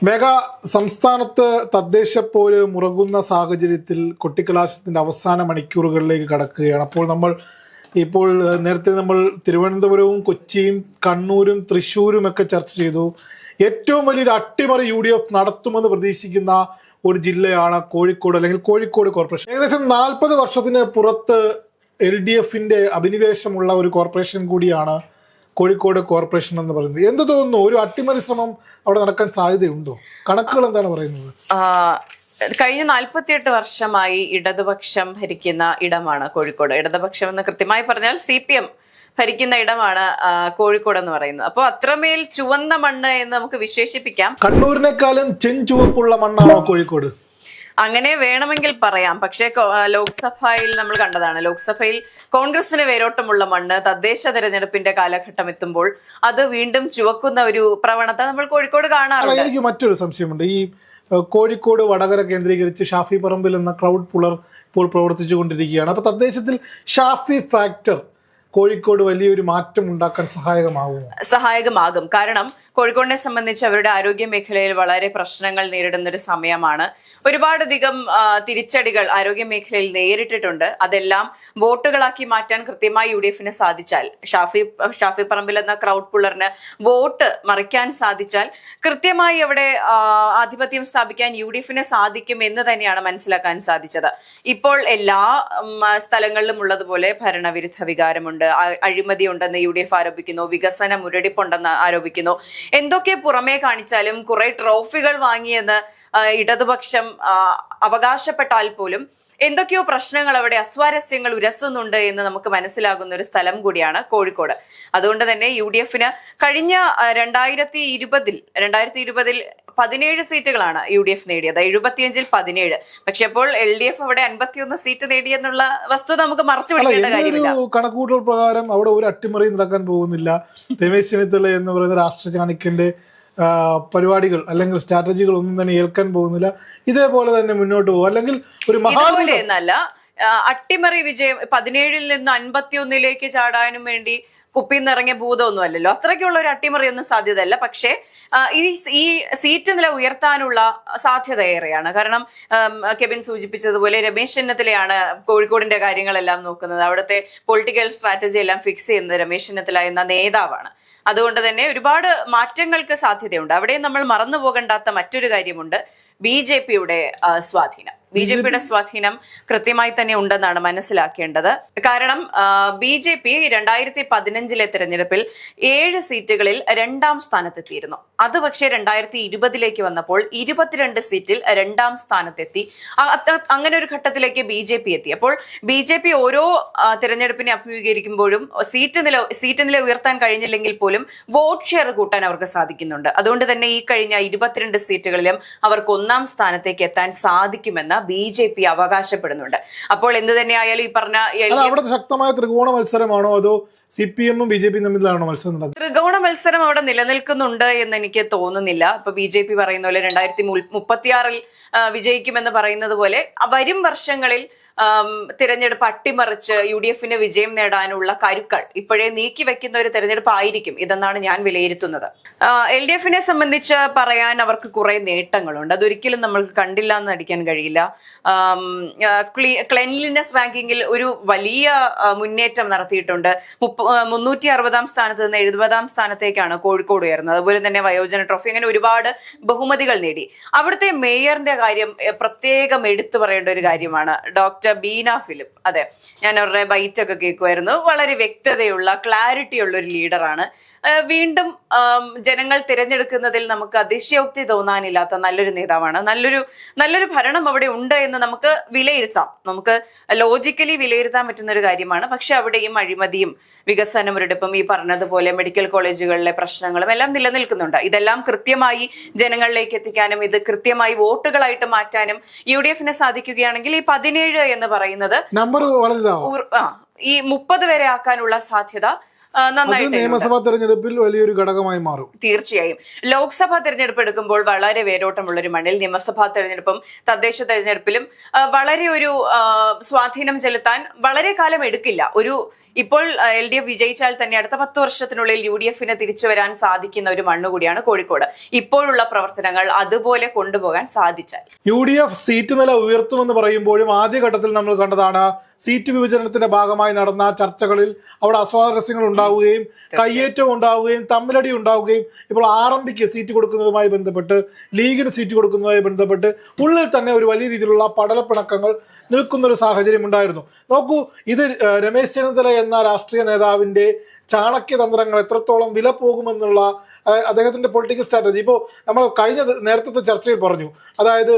മേഘ, സംസ്ഥാനത്ത് തദ്ദേശപ്പോര് മുറകുന്ന സാഹചര്യത്തിൽ കൊട്ടിക്കലാശത്തിന്റെ അവസാന മണിക്കൂറുകളിലേക്ക് കടക്കുകയാണ്. ഇപ്പോൾ നേരത്തെ നമ്മൾ തിരുവനന്തപുരവും കൊച്ചിയും കണ്ണൂരും തൃശ്ശൂരും ഒക്കെ ചർച്ച ചെയ്തു. ഏറ്റവും വലിയൊരു അട്ടിമറി UDF നടത്തുമെന്ന് പ്രതീക്ഷിക്കുന്ന ഒരു ജില്ലയാണ് കോഴിക്കോട്, അല്ലെങ്കിൽ കോഴിക്കോട് കോർപ്പറേഷൻ. ഏകദേശം 40 വർഷത്തിന് പുറത്ത് LDFന്റെ അഭിനിവേശമുള്ള ഒരു കോർപ്പറേഷൻ കൂടിയാണ് കോഴിക്കോട് കോർപ്പറേഷൻ എന്ന് പറയുന്നത്. എന്ത് തോന്നുന്നു, ഒരു അട്ടിമറി ശ്രമം അവിടെ നടക്കാൻ സാധ്യതയുണ്ടോ? കണക്കുകൾ എന്താണ് പറയുന്നത്? കഴിഞ്ഞ 48 വർഷമായി ഇടതുപക്ഷം ഭരിക്കുന്ന ഇടമാണ് കോഴിക്കോട്. ഇടതുപക്ഷം എന്ന് കൃത്യമായി പറഞ്ഞാൽ CPM ഭരിക്കുന്ന ഇടമാണ് കോഴിക്കോട് എന്ന് പറയുന്നത്. അപ്പോൾ അത്രമേൽ ചുവന്ന മണ്ണ് എന്ന് നമുക്ക് വിശേഷിപ്പിക്കാം. കണ്ണൂരിനേക്കാളും ചെഞ്ചുവപ്പുള്ള മണ്ണാണോ കോഴിക്കോട്? അങ്ങനെ വേണമെങ്കിൽ പറയാം. പക്ഷേ ലോക്സഭയിൽ നമ്മൾ കണ്ടതാണ്, ലോക്സഭയിൽ കോൺഗ്രസിന് വേരോട്ടമുള്ള മണ്ണ് തദ്ദേശ തെരഞ്ഞെടുപ്പിന്റെ കാലഘട്ടം എത്തുമ്പോൾ അത് വീണ്ടും ചുവക്കുന്ന ഒരു പ്രവണത നമ്മൾ കോഴിക്കോട് കാണാറുണ്ട്. എനിക്ക് മറ്റൊരു സംശയമുണ്ട്. ഈ കോഴിക്കോട് വടകര കേന്ദ്രീകരിച്ച് ഷാഫി പറമ്പിൽ എന്ന ക്രൗഡ് പുളർ ഇപ്പോൾ പ്രവർത്തിച്ചു കൊണ്ടിരിക്കുകയാണ്. അപ്പൊ തദ്ദേശത്തിൽ ഷാഫി ഫാക്ടർ കോഴിക്കോട് വലിയൊരു മാറ്റം ഉണ്ടാക്കാൻ സഹായകമാകും. കാരണം കോഴിക്കോടിനെ സംബന്ധിച്ച് അവരുടെ ആരോഗ്യ മേഖലയിൽ വളരെ പ്രശ്നങ്ങൾ നേരിടുന്ന ഒരു സമയമാണ്. ഒരുപാടധികം തിരിച്ചടികൾ ആരോഗ്യ മേഖലയിൽ നേരിട്ടിട്ടുണ്ട്. അതെല്ലാം വോട്ടുകളാക്കി മാറ്റാൻ കൃത്യമായി UDFന് സാധിച്ചാൽ, ഷാഫി പറമ്പിൽ എന്ന ക്രൗഡ് പുള്ളറിന് വോട്ട് മറിക്കാൻ സാധിച്ചാൽ കൃത്യമായി അവിടെ ആധിപത്യം സ്ഥാപിക്കാൻ UDFന് സാധിക്കും എന്ന് തന്നെയാണ് മനസ്സിലാക്കാൻ സാധിച്ചത്. ഇപ്പോൾ എല്ലാ സ്ഥലങ്ങളിലും ഉള്ളതുപോലെ ഭരണവിരുദ്ധ വികാരമുണ്ട്, അഴിമതി ഉണ്ടെന്ന് UDF ആരോപിക്കുന്നു, വികസന മുരടിപ്പുണ്ടെന്ന് ആരോപിക്കുന്നു. എന്തൊക്കെ പുറമേ കാണിച്ചാലും കുറെ ട്രോഫികൾ വാങ്ങിയെന്ന് ഇടതുപക്ഷം അവകാശപ്പെട്ടാൽ പോലും എന്തൊക്കെയോ പ്രശ്നങ്ങൾ അവിടെ, അസ്വാരസ്യങ്ങൾ ഉരസുന്നുണ്ട് എന്ന് നമുക്ക് മനസ്സിലാകുന്ന ഒരു സ്ഥലം കൂടിയാണ് കോഴിക്കോട്. അതുകൊണ്ട് തന്നെ UDFന് കഴിഞ്ഞ 2020 17 സീറ്റുകളാണ് UDF നേടിയത്, 75-ൽ 17. പക്ഷെ അപ്പോൾ LDF അവിടെ 51 സീറ്റ് നേടിയെന്നുള്ള വസ്തുത നമുക്ക് മറച്ചു പിടിക്കേണ്ട കാര്യമില്ല. കണക്കൂട്ടൽ പ്രകാരം അവിടെ ഒരു അട്ടിമറി നടക്കാൻ പോകുന്നില്ല. രമേശ് ചെന്നിത്തല എന്ന് പറയുന്ന രാഷ്ട്രീയ ചാണക്യന്റെ പരിപാടികൾ അല്ലെങ്കിൽ സ്ട്രാറ്റജികൾ ഒന്നും തന്നെ ഏൽക്കാൻ പോകുന്നില്ല. ഇതേപോലെ തന്നെ മുന്നോട്ട് പോകും. അല്ലെങ്കിൽ ഒരു എന്നല്ല, അട്ടിമറി വിജയം 17-ൽ നിന്ന് 51-ലേക്ക് ചാടാനും വേണ്ടി കുപ്പിന്നിറങ്ങിയ ഭൂതമൊന്നും അല്ലല്ലോ. അത്രയ്ക്കുള്ള ഒരു അട്ടിമറി ഒന്നും സാധ്യതയല്ല. പക്ഷേ ഈ സീറ്റ് നില ഉയർത്താനുള്ള സാധ്യത ഏറെയാണ്. കാരണം കെവിൻ സൂചിപ്പിച്ചതുപോലെ രമേശ് ചെന്നിത്തലയാണ് കോഴിക്കോടിന്റെ കാര്യങ്ങളെല്ലാം നോക്കുന്നത്. അവിടുത്തെ പൊളിറ്റിക്കൽ സ്ട്രാറ്റജി എല്ലാം ഫിക്സ് ചെയ്യുന്നത് രമേശ് ചെന്നിത്തല എന്ന നേതാവാണ്. അതുകൊണ്ട് തന്നെ ഒരുപാട് മാറ്റങ്ങൾക്ക് സാധ്യതയുണ്ട്. അവിടെ നമ്മൾ മറന്നു പോകണ്ടാത്ത മറ്റൊരു കാര്യമുണ്ട്, BJPയുടെ സ്വാധീനം. BJPയുടെ സ്വാധീനം കൃത്യമായി തന്നെ ഉണ്ടെന്നാണ് മനസ്സിലാക്കേണ്ടത്. കാരണം BJP 2015-ലെ തെരഞ്ഞെടുപ്പിൽ 7 സീറ്റുകളിൽ 2ാം സ്ഥാനത്തെത്തിയിരുന്നു. അത് പക്ഷേ 2020-ലേക്ക് വന്നപ്പോൾ 22 സീറ്റിൽ 2ാം സ്ഥാനത്തെത്തി. അങ്ങനെ ഒരു ഘട്ടത്തിലേക്ക് BJP എത്തി. അപ്പോൾ BJP ഓരോ തെരഞ്ഞെടുപ്പിനെ അഭിമുഖീകരിക്കുമ്പോഴും സീറ്റ് നില ഉയർത്താൻ കഴിഞ്ഞില്ലെങ്കിൽ പോലും വോട്ട് ഷെയർ കൂട്ടാൻ അവർക്ക് സാധിക്കുന്നുണ്ട്. അതുകൊണ്ട് തന്നെ ഈ കഴിഞ്ഞ 22 സീറ്റുകളിലും അവർക്ക് 1ാം സ്ഥാനത്തേക്ക് എത്താൻ സാധിക്കുമെന്ന് BJP അവകാശപ്പെടുന്നുണ്ട്. അപ്പോൾ എന്ത് തന്നെയായാലും ഈ പറഞ്ഞ അവിടെ ശക്തമായ ത്രികോണ മത്സരമാണോ അതോ CPM-ഉം BJP-യും തമ്മിലാണോ മത്സരം നടക്കുന്നത്? ത്രികോണ മത്സരം അവിടെ നിലനിൽക്കുന്നുണ്ട് എന്ന് എനിക്ക് തോന്നുന്നില്ല. ഇപ്പൊ BJP പറയുന്ന പോലെ 2036-ൽ വിജയിക്കുമെന്ന് പറയുന്നത് പോലെ വരും വർഷങ്ങളിൽ തിരഞ്ഞെടുപ്പ് അട്ടിമറിച്ച് UDFന് വിജയം നേടാനുള്ള കരുക്കൾ ഇപ്പോഴേ നീക്കി വെക്കുന്ന ഒരു തെരഞ്ഞെടുപ്പ് ആയിരിക്കും ഇതെന്നാണ് ഞാൻ വിലയിരുത്തുന്നത്. LDFനെ സംബന്ധിച്ച് പറയാൻ അവർക്ക് കുറെ നേട്ടങ്ങളുണ്ട്. അതൊരിക്കലും നമ്മൾക്ക് കണ്ടില്ല എന്ന് നടിക്കാൻ കഴിയില്ല. ക്ലെൻലിനെസ് റാങ്കിങ്ങിൽ ഒരു വലിയ മുന്നേറ്റം നടത്തിയിട്ടുണ്ട്. 360-ാം സ്ഥാനത്ത് നിന്ന് 70-ാം സ്ഥാനത്തേക്കാണ് കോഴിക്കോട് ഉയർന്നത്. അതുപോലെ തന്നെ വയോജന ട്രോഫി, അങ്ങനെ ഒരുപാട് ബഹുമതികൾ നേടി. അവിടുത്തെ മേയറിന്റെ കാര്യം പ്രത്യേകം എടുത്തു പറയേണ്ട ഒരു കാര്യമാണ്. Doctor Beena Philip. അതെ, ഞാൻ അവരുടെ ബൈറ്റ് ഒക്കെ കേൾക്കുമായിരുന്നു. വളരെ വ്യക്തതയുള്ള, ക്ലാരിറ്റി ഉള്ള ഒരു ലീഡറാണ്. വീണ്ടും ജനങ്ങൾ തിരഞ്ഞെടുക്കുന്നതിൽ നമുക്ക് അതിശയോക്തി തോന്നാനില്ലാത്ത നല്ലൊരു നേതാവാണ്. നല്ലൊരു ഭരണം അവിടെ ഉണ്ട് എന്ന് നമുക്ക് വിലയിരുത്താം. നമുക്ക് ലോജിക്കലി വിലയിരുത്താൻ പറ്റുന്ന ഒരു കാര്യമാണ്. പക്ഷെ അവിടെയും അഴിമതിയും വികസന മുരടിപ്പും ഈ പറഞ്ഞതുപോലെ മെഡിക്കൽ കോളേജുകളിലെ പ്രശ്നങ്ങളും എല്ലാം നിലനിൽക്കുന്നുണ്ട്. ഇതെല്ലാം കൃത്യമായി ജനങ്ങളിലേക്ക് എത്തിക്കാനും ഇത് കൃത്യമായി വോട്ടുകളായിട്ട് മാറ്റാനും UDFന് സാധിക്കുകയാണെങ്കിൽ ഈ 17 എന്ന് പറയുന്നത് ഈ 30 വരെ ആക്കാനുള്ള സാധ്യത നിയമസഭാ തെരഞ്ഞെടുപ്പിൽ വലിയൊരു ഘടകമായി മാറും. തീർച്ചയായും ലോക്സഭാ തെരഞ്ഞെടുപ്പ് എടുക്കുമ്പോൾ വളരെ വേരോട്ടമുള്ള ഒരു മണ്ണിൽ നിയമസഭാ തെരഞ്ഞെടുപ്പും തദ്ദേശ തെരഞ്ഞെടുപ്പിലും വളരെ ഒരു സ്വാധീനം ചെലുത്താൻ വളരെ കാലം എടുക്കില്ല. ഒരു ഇപ്പോൾ LDF വിജയിച്ചാൽ തന്നെ അടുത്ത 10 വർഷത്തിനുള്ളിൽ UDFന് തിരിച്ചു വരാൻ സാധിക്കുന്ന ഒരു മണ്ണ് കൂടിയാണ് കോഴിക്കോട്. ഇപ്പോഴുള്ള പ്രവർത്തനങ്ങൾ അതുപോലെ കൊണ്ടുപോകാൻ സാധിച്ചാൽ UDF സീറ്റ് നില ഉയർത്തുമെന്ന് പറയുമ്പോഴും ആദ്യഘട്ടത്തിൽ നമ്മൾ കണ്ടതാണ് സീറ്റ് വിഭജനത്തിന്റെ ഭാഗമായി നടന്ന ചർച്ചകളിൽ അവിടെ അസ്വാരസ്യങ്ങൾ ഉണ്ടാവുകയും കയ്യേറ്റം ഉണ്ടാവുകയും തമ്മിലടി ഉണ്ടാവുകയും ഇപ്പോൾ RMPക്ക് സീറ്റ് കൊടുക്കുന്നതുമായി ബന്ധപ്പെട്ട് ലീഗിന് സീറ്റ് കൊടുക്കുന്നതുമായി ബന്ധപ്പെട്ട് ഉള്ളിൽ തന്നെ ഒരു വലിയ രീതിയിലുള്ള പടലപ്പിണക്കങ്ങൾ നിൽക്കുന്ന ഒരു സാഹചര്യം ഉണ്ടായിരുന്നു. നോക്കൂ, ഇത് രമേശ് ചെന്നിത്തല എന്ന രാഷ്ട്രീയ നേതാവിന്റെ ചാണക്യതന്ത്രങ്ങൾ എത്രത്തോളം വില പോകുമെന്നുള്ള അദ്ദേഹത്തിന്റെ പൊളിറ്റിക്കൽ സ്ട്രാറ്റജി ഇപ്പോൾ നമ്മൾ കഴിഞ്ഞ നേരത്തെ ചർച്ചയിൽ പറഞ്ഞു. അതായത്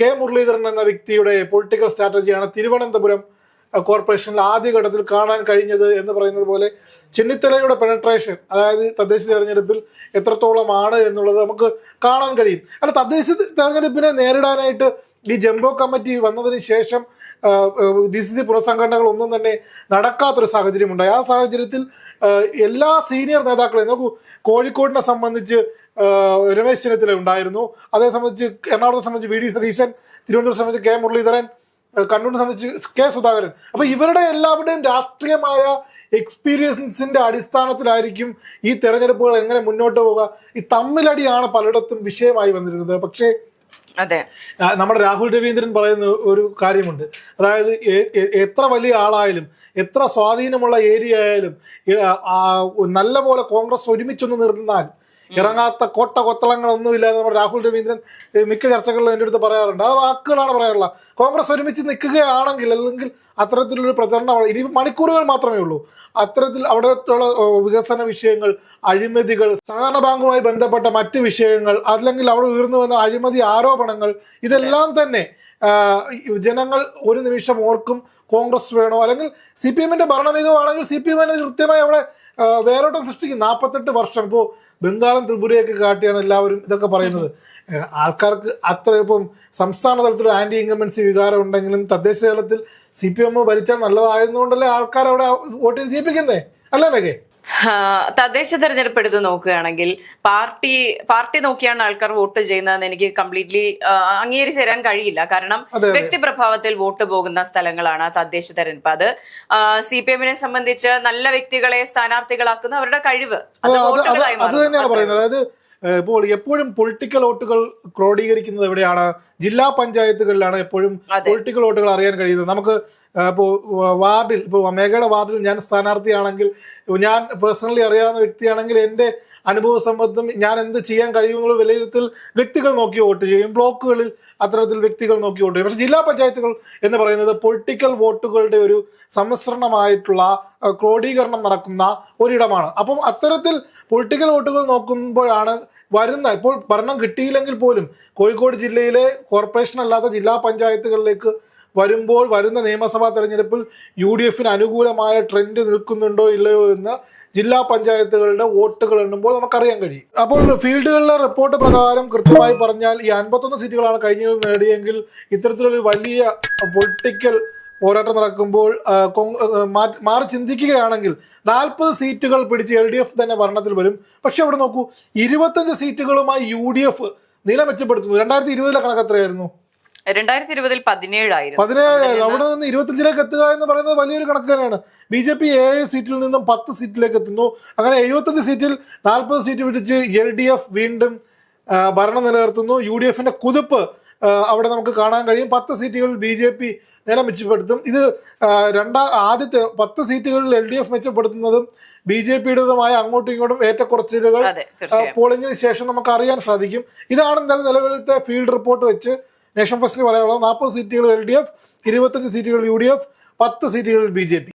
കെ മുരളീധരൻ എന്ന വ്യക്തിയുടെ പൊളിറ്റിക്കൽ സ്ട്രാറ്റജിയാണ് തിരുവനന്തപുരം കോർപ്പറേഷനിൽ ആദ്യഘട്ടത്തിൽ കാണാൻ കഴിഞ്ഞത് എന്ന് പറയുന്നത് പോലെ ചെന്നിത്തലയുടെ പെനട്രേഷൻ, അതായത് തദ്ദേശ തെരഞ്ഞെടുപ്പിൽ എത്രത്തോളമാണ് എന്നുള്ളത് നമുക്ക് കാണാൻ കഴിയും. അല്ല, തദ്ദേശ തെരഞ്ഞെടുപ്പിനെ നേരിടാനായിട്ട് ഈ ജംബോ കമ്മിറ്റി വന്നതിന് ശേഷം DCC പുനഃസംഘടനകൾ ഒന്നും തന്നെ നടക്കാത്തൊരു സാഹചര്യം ഉണ്ടായി. ആ സാഹചര്യത്തിൽ എല്ലാ സീനിയർ നേതാക്കളെയും നോക്കൂ, കോഴിക്കോടിനെ സംബന്ധിച്ച് രമേശ് ചെന്നിത്തല ഉണ്ടായിരുന്നു, അതേ സംബന്ധിച്ച് എറണാകുളത്തെ സംബന്ധിച്ച് VD സതീശൻ, തിരുവനന്തപുരത്തെ സംബന്ധിച്ച് കെ മുരളീധരൻ, കണ്ണൂരിനെ സംബന്ധിച്ച് കെ സുധാകരൻ. അപ്പൊ ഇവരുടെ എല്ലാവരുടെയും രാഷ്ട്രീയമായ എക്സ്പീരിയൻസിന്റെ അടിസ്ഥാനത്തിലായിരിക്കും ഈ തെരഞ്ഞെടുപ്പുകൾ എങ്ങനെ മുന്നോട്ട് പോവുക. ഈ തമ്മിലടിയാണ് പലയിടത്തും വിഷയമായി വന്നിരുന്നത്. പക്ഷേ അതെ, നമ്മുടെ രാഹുൽ രവീന്ദ്രൻ പറയുന്ന ഒരു കാര്യമുണ്ട്. അതായത് എത്ര വലിയ ആളായാലും എത്ര സ്വാധീനമുള്ള ഏരിയ ആയാലും നല്ല പോലെ കോൺഗ്രസ് ഒരുമിച്ചൊന്ന് നിർന്നാൽ ഇറങ്ങാത്ത കൊത്തളങ്ങളൊന്നുമില്ലാതെ നമ്മുടെ രാഹുൽ രവീന്ദ്രൻ മിക്ക ചർച്ചകളിലും എൻ്റെ അടുത്ത് പറയാറുണ്ട്. ആ വാക്കുകളാണ് പറയാറുള്ളത്. കോൺഗ്രസ് ഒരുമിച്ച് നിൽക്കുകയാണെങ്കിൽ, അല്ലെങ്കിൽ അത്തരത്തിലൊരു പ്രചരണം ഇനി മണിക്കൂറുകൾ മാത്രമേ ഉള്ളൂ. അത്തരത്തിൽ അവിടെയുള്ള വികസന വിഷയങ്ങൾ, അഴിമതികൾ, സഹകരണ ബാങ്കുമായി ബന്ധപ്പെട്ട മറ്റ് വിഷയങ്ങൾ, അല്ലെങ്കിൽ അവിടെ ഉയർന്നു വന്ന അഴിമതി ആരോപണങ്ങൾ, ഇതെല്ലാം തന്നെ ജനങ്ങൾ ഒരു നിമിഷം ഓർക്കും കോൺഗ്രസ് വേണോ, അല്ലെങ്കിൽ CPMന്റെ ഭരണമികവാണെങ്കിൽ CPM കൃത്യമായി അവിടെ വേറോട്ടം സൃഷ്ടിക്കും. 48 വർഷം ഇപ്പോൾ ബംഗാളും ത്രിപുരയൊക്കെ കാട്ടിയാണ് എല്ലാവരും ഇതൊക്കെ പറയുന്നത്. ആൾക്കാർക്ക് അത്ര ഇപ്പം സംസ്ഥാന തലത്തിൽ ആന്റി ഇൻകംബൻസി വികാരം ഉണ്ടെങ്കിലും തദ്ദേശ തലത്തിൽ CPM ഭരിച്ചാൽ നല്ലതായിരുന്നുകൊണ്ടല്ലേ ആൾക്കാർ അവിടെ വോട്ട് ചെയ്യിപ്പിക്കുന്നേ, അല്ലേ മേഘേ? തദ്ദേശ തെരഞ്ഞെടുപ്പ് എടുത്ത് നോക്കുകയാണെങ്കിൽ പാർട്ടി നോക്കിയാണ് ആൾക്കാർ വോട്ട് ചെയ്യുന്നതെന്ന് എനിക്ക് കംപ്ലീറ്റ്ലി അംഗീകരിച്ചു തരാൻ കഴിയില്ല. കാരണം വ്യക്തിപ്രഭാവത്തിൽ വോട്ട് പോകുന്ന സ്ഥലങ്ങളാണ് തദ്ദേശ തെരഞ്ഞെടുപ്പ്. അത് CPMനെ സംബന്ധിച്ച് നല്ല വ്യക്തികളെ സ്ഥാനാർത്ഥികളാക്കുന്ന അവരുടെ കഴിവ് അത് വോട്ടുകളായി മാറും. അതായത് ഇപ്പോൾ എപ്പോഴും പൊളിറ്റിക്കൽ വോട്ടുകൾ ക്രോഡീകരിക്കുന്നത് എവിടെയാണ്? ജില്ലാ പഞ്ചായത്തുകളിലാണ് എപ്പോഴും പൊളിറ്റിക്കൽ വോട്ടുകൾ അറിയാൻ കഴിയുന്നത്. നമുക്ക് ഇപ്പോൾ വാർഡിൽ, ഇപ്പോൾ മേഘയുടെ വാർഡിൽ ഞാൻ സ്ഥാനാർത്ഥിയാണെങ്കിൽ, ഞാൻ പേഴ്സണലി അറിയാവുന്ന വ്യക്തിയാണെങ്കിൽ എൻ്റെ അനുഭവ സമ്പത്തും ഞാൻ എന്ത് ചെയ്യാൻ കഴിയുമെന്നുള്ള വിലയിരുത്തൽ വ്യക്തികൾ നോക്കി വോട്ട് ചെയ്യും. ബ്ലോക്കുകളിൽ അത്തരത്തിൽ വ്യക്തികൾ നോക്കി വോട്ട് ചെയ്യും. പക്ഷെ ജില്ലാ പഞ്ചായത്തുകൾ എന്ന് പറയുന്നത് പൊളിറ്റിക്കൽ വോട്ടുകളുടെ ഒരു സമ്മിശ്രണമായിട്ടുള്ള ക്രോഡീകരണം നടക്കുന്ന ഒരിടമാണ്. അപ്പം അത്തരത്തിൽ പൊളിറ്റിക്കൽ വോട്ടുകൾ നോക്കുമ്പോഴാണ് ഇപ്പോൾ ഭരണം കിട്ടിയില്ലെങ്കിൽ പോലും കോഴിക്കോട് ജില്ലയിലെ കോർപ്പറേഷൻ അല്ലാത്ത ജില്ലാ പഞ്ചായത്തുകളിലേക്ക് വരുമ്പോൾ വരുന്ന നിയമസഭാ തെരഞ്ഞെടുപ്പിൽ UDFന് അനുകൂലമായ ട്രെൻഡ് നിൽക്കുന്നുണ്ടോ ഇല്ലയോ എന്ന് ജില്ലാ പഞ്ചായത്തുകളുടെ വോട്ടുകൾ എണ്ണുമ്പോൾ നമുക്കറിയാൻ കഴിയും. അപ്പോൾ ഫീൽഡുകളിലെ റിപ്പോർട്ട് പ്രകാരം കൃത്യമായി പറഞ്ഞാൽ ഈ 51 സീറ്റുകളാണ് കഴിഞ്ഞ നേടിയെങ്കിൽ ഇത്തരത്തിലൊരു വലിയ പൊളിറ്റിക്കൽ പോരാട്ടം നടക്കുമ്പോൾ മാറി ചിന്തിക്കുകയാണെങ്കിൽ 40 സീറ്റുകൾ പിടിച്ച് LDF തന്നെ ഭരണത്തിൽ വരും. പക്ഷെ അവിടെ നോക്കൂ, 25 സീറ്റുകളുമായി UDF നില മെച്ചപ്പെടുത്തുന്നു. 2020 കണക്ക് എത്രയായിരുന്നു? 2020 17 ആയിരുന്നു. അവിടെ നിന്ന് 25ലേക്ക് എത്തുക എന്ന് പറയുന്നത് വലിയൊരു കണക്ക് തന്നെയാണ്. BJP 7 സീറ്റിൽ നിന്നും 10 സീറ്റിലേക്ക് എത്തുന്നു. അങ്ങനെ 75 സീറ്റിൽ 40 സീറ്റ് പിടിച്ച് LDF വീണ്ടും ഭരണം നിലനിർത്തുന്നു. UDFന്റെ കുതിപ്പ് അവിടെ നമുക്ക് കാണാൻ കഴിയും. 10 സീറ്റുകളിൽ BJP നില മെച്ചപ്പെടുത്തും. ഇത് ആദ്യത്തെ 10 സീറ്റുകളിൽ LDF മെച്ചപ്പെടുത്തുന്നതും BJPയുടേതുമായ അങ്ങോട്ടും ഇങ്ങോട്ടും ഏറ്റക്കുറച്ചിലുകൾ പോളിംഗിന് ശേഷം നമുക്ക് അറിയാൻ സാധിക്കും. ഇതാണ് എന്തായാലും നിലവിലത്തെ ഫീൽഡ് റിപ്പോർട്ട് വെച്ച് നേഷൻ ഫസ്റ്റിൽ പറയാനുള്ളത്. 40 സീറ്റുകൾ LDF, 25 സീറ്റുകൾ UDF, 10 സീറ്റുകൾ BJP.